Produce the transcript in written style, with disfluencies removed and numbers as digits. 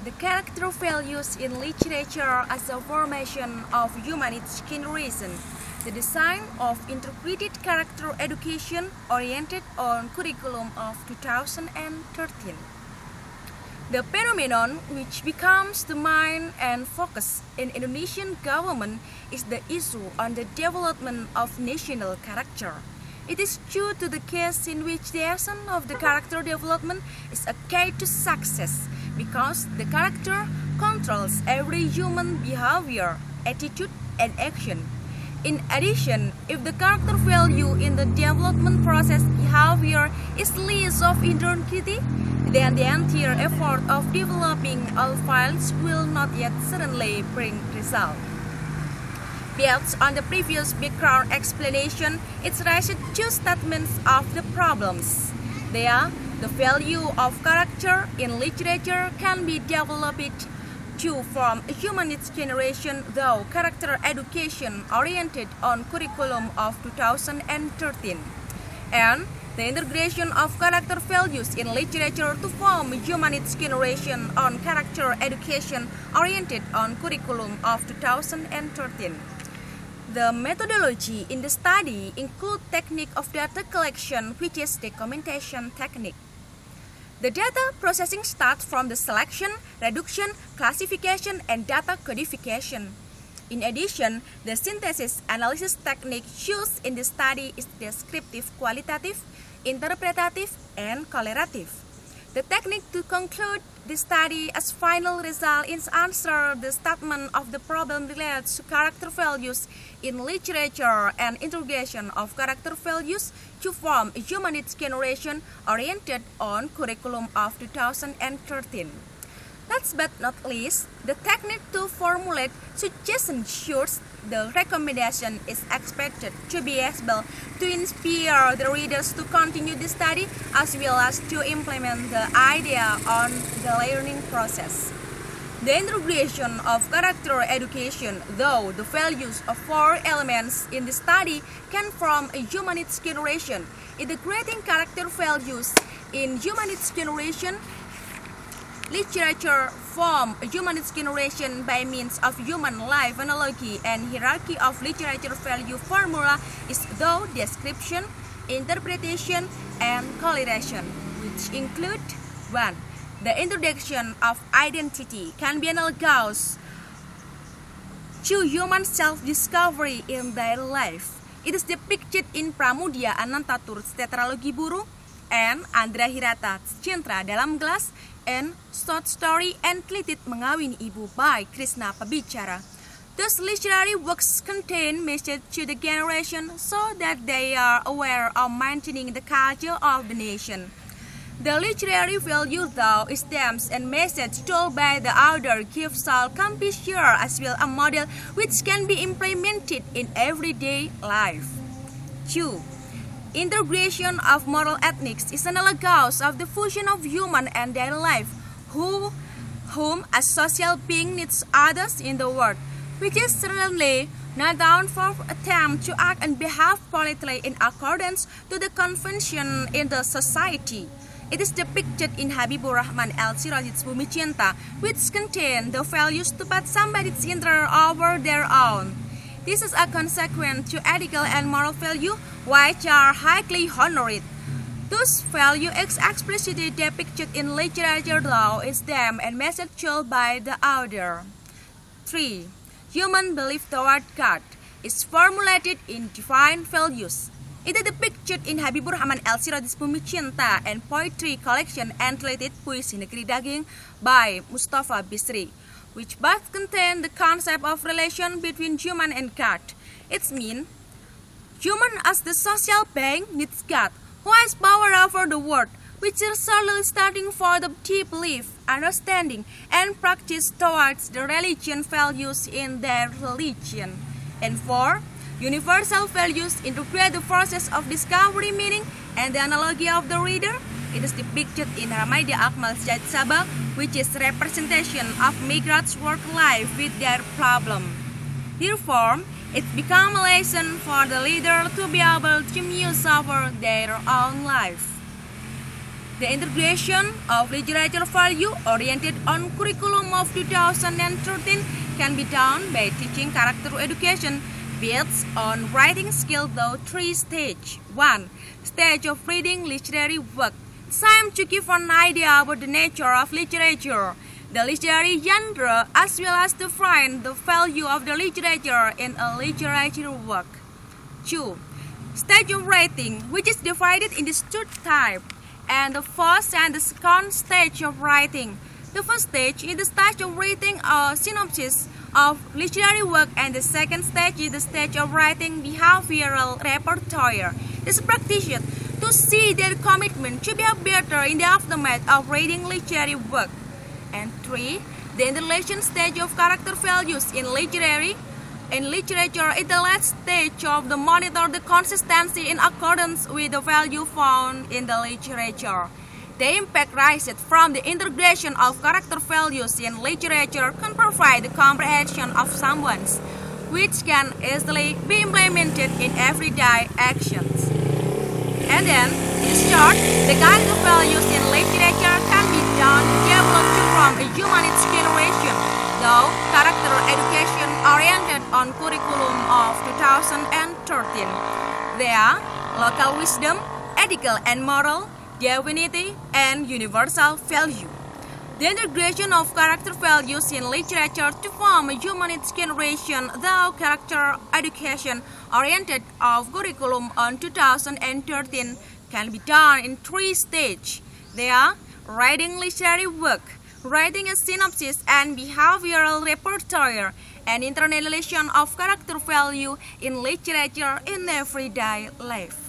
The character values in literature as a formation of humanist generation. The design of integrated character education oriented on curriculum of 2013. The phenomenon which becomes the main and focus in Indonesian government is the issue on the development of national character. It is due to the case in which the essence of the character development is a key to success because the character controls every human behavior, attitude, and action. In addition, if the character value in the development process behavior is less of integrity, then the entire effort of developing all files will not yet certainly bring result. Based on the previous background explanation, it raises two statements of the problems. There, the value of character in literature can be developed to form a humanist generation, though character education oriented on curriculum of 2013. And the integration of character values in literature to form a humanist generation on character education oriented on curriculum of 2013. The methodology in the study includes technique of data collection, which is documentation technique. The data processing starts from the selection, reduction, classification, and data codification. In addition, the synthesis analysis technique used in the study is descriptive qualitative, interpretative, and correlative. The technique to conclude the study as final result is answer the statement of the problem related to character values in literature and integration of character values to form a humanist generation oriented on curriculum of 2013. Last but not least, the technique to formulate suggestions shows the recommendation is expected to be able to inspire the readers to continue the study as well as to implement the idea on the learning process. The integration of character education, though the values of four elements in the study can form a humanist generation. Integrating character values in humanist generation literature form a humanist generation by means of human life analogy and hierarchy of literature value formula is through description, interpretation, and correlation, which include 1. The introduction of identity can be analogous to human self-discovery in their life. It is depicted in Pramudia Anantatur's Tetralogi Burung and Andra Hirata Cintra dalam Gelas and Short Story and Klitit Mengawini Ibu by Krishna Pabicara. Those literary works contain message to the generation so that they are aware of maintaining the culture of the nation. The literary value though stems and message told by the author gives all can be sure as well a model which can be implemented in everyday life. 2. Integration of moral ethics is analogous of the fusion of human and daily life, whom a social being needs others in the world, which is certainly not down for attempt to act and behave politically in accordance to the convention in the society. It is depicted in Habibur Rahman El-Sirajid's Bumi Cinta, which contain the values to put somebody's interest over their own. This is a consequence to ethical and moral value, which are highly honored. Those values is explicitly depicted in literature law is them and message told by the author. 3. Human belief toward God is formulated in divine values. It is depicted in Habibur Rahman El-Sirajid's Bumi Cinta and poetry collection entitled Puisi Negeri Daging by Mustafa Bisri, which both contain the concept of relation between human and God. It means human as the social being needs God, who has power over the world, which is solely starting for the deep belief, understanding, and practice towards the religion values in their religion. And 4. Universal values integrate the process of discovery meaning and the analogy of the reader. It is depicted in Ramaida Akmal Syed Sabah, which is representation of migrants' work life with their problem. Therefore, it becomes a lesson for the leader to be able to muse over their own life. The integration of literature value oriented on curriculum of 2013 can be done by teaching character education based on writing skill through 3 stages. 1. Stage of reading literary work. Time to give an idea about the nature of literature, the literary genre, as well as to find the value of the literature in a literature work. 2. Stage of writing, which is divided into 2 types, and the first and the second stage of writing. The first stage is the stage of writing a synopsis of literary work, and the second stage is the stage of writing behavioral repertoire. This practice to see their commitment to be better in the aftermath of reading literary work. And 3. The interrelation stage of character values in literature is the last stage of the monitor the consistency in accordance with the value found in the literature. The impact arises from the integration of character values in literature can provide the comprehension of someone's, which can easily be implemented in everyday actions. And then, in short, the character values in literature can be developed from a humanities generation, though character education oriented on curriculum of 2013. They are local wisdom, ethical and moral, divinity, and universal value. The integration of character values in literature to form a humanities generation, though character education oriented of curriculum on 2013 can be done in 3 stages. They are writing literary work, writing a synopsis and behavioral repertoire, and internalization of character value in literature in everyday life.